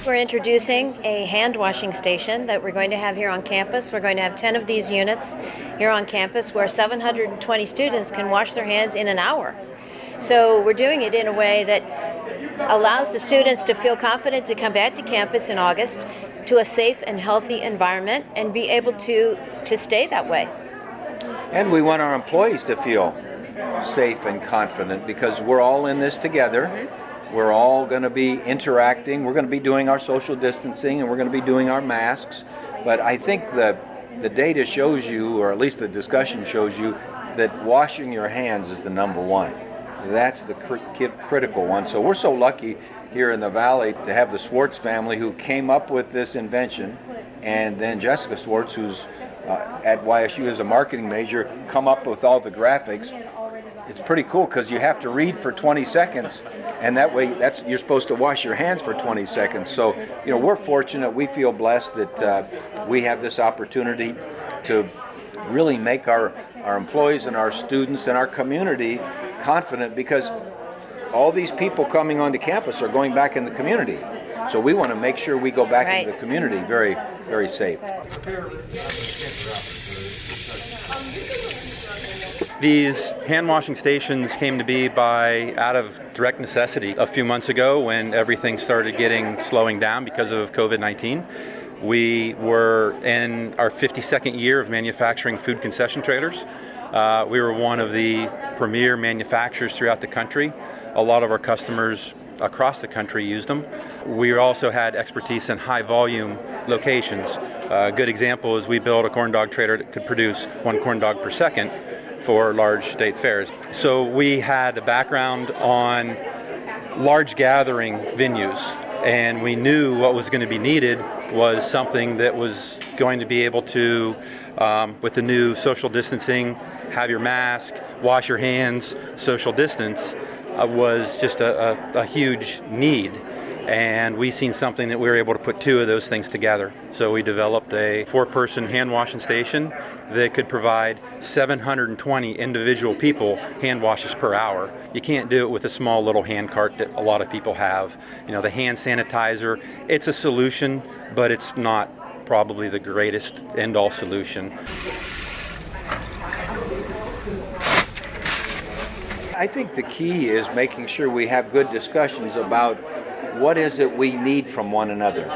We're introducing a hand washing station that we're going to have here on campus. We're going to have 10 of these units here on campus where 720 students can wash their hands in an hour. So we're doing it in a way that allows the students to feel confident to come back to campus in August to a safe and healthy environment and be able to stay that way. And we want our employees to feel safe and confident because we're all in this together. Mm-hmm. We're all going to be interacting. We're going to be doing our social distancing and we're going to be doing our masks. But I think the data shows you, or at least the discussion shows you, that washing your hands is the number one. That's the critical one. So we're so lucky here in the Valley to have the Swartz family who came up with this invention, and then Jessica Swartz, who's at YSU as a marketing major, come up with all the graphics. It's pretty cool because you have to read for 20 seconds, and that way you're supposed to wash your hands for 20 seconds. So, we're fortunate. We feel blessed that we have this opportunity to really make our employees and our students and our community confident, because all these people coming onto campus are going back in the community. So we want to make sure we go back into the community very, very safe. These hand washing stations came to be out of direct necessity a few months ago when everything started slowing down because of COVID-19. We were in our 52nd year of manufacturing food concession trailers. We were one of the premier manufacturers throughout the country. A lot of our customers across the country used them. We also had expertise in high volume locations. A good example is we built a corn dog trailer that could produce 1 corn dog per second for large state fairs. So we had a background on large gathering venues, and we knew what was going to be needed was something that was going to be able to, with the new social distancing, have your mask, wash your hands, social distance, was just a huge need. And we seen something that we were able to put 2 of those things together. So we developed a 4-person hand washing station that could provide 720 individual people hand washes per hour. You can't do it with a small little hand cart that a lot of people have. The hand sanitizer, it's a solution, but it's not probably the greatest end-all solution. I think the key is making sure we have good discussions about what is it we need from one another.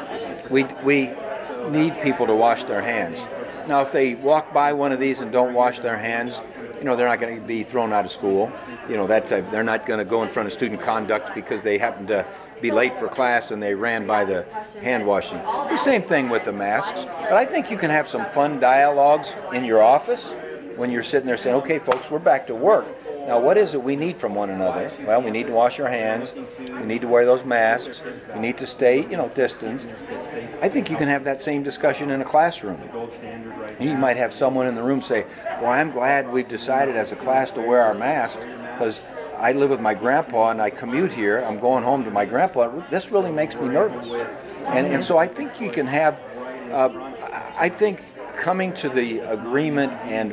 We need people to wash their hands. Now, if they walk by one of these and don't wash their hands, they're not going to be thrown out of school. They're not going to go in front of student conduct because they happen to be late for class and they ran by the hand washing. The same thing with the masks. But I think you can have some fun dialogues in your office when you're sitting there saying, okay, folks, we're back to work. Now, what is it we need from one another? Well, we need to wash our hands. We need to wear those masks. We need to stay, distanced. I think you can have that same discussion in a classroom. You might have someone in the room say, well, I'm glad we've decided as a class to wear our masks because I live with my grandpa and I commute here. I'm going home to my grandpa. This really makes me nervous. And so I think you can have, coming to the agreement and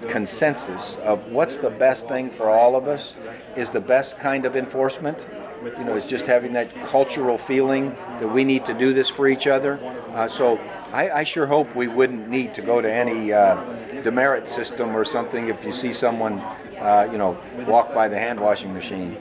consensus of what's the best thing for all of us is the best kind of enforcement. It's just having that cultural feeling that we need to do this for each other. So I sure hope we wouldn't need to go to any demerit system or something if you see someone, walk by the hand washing machine.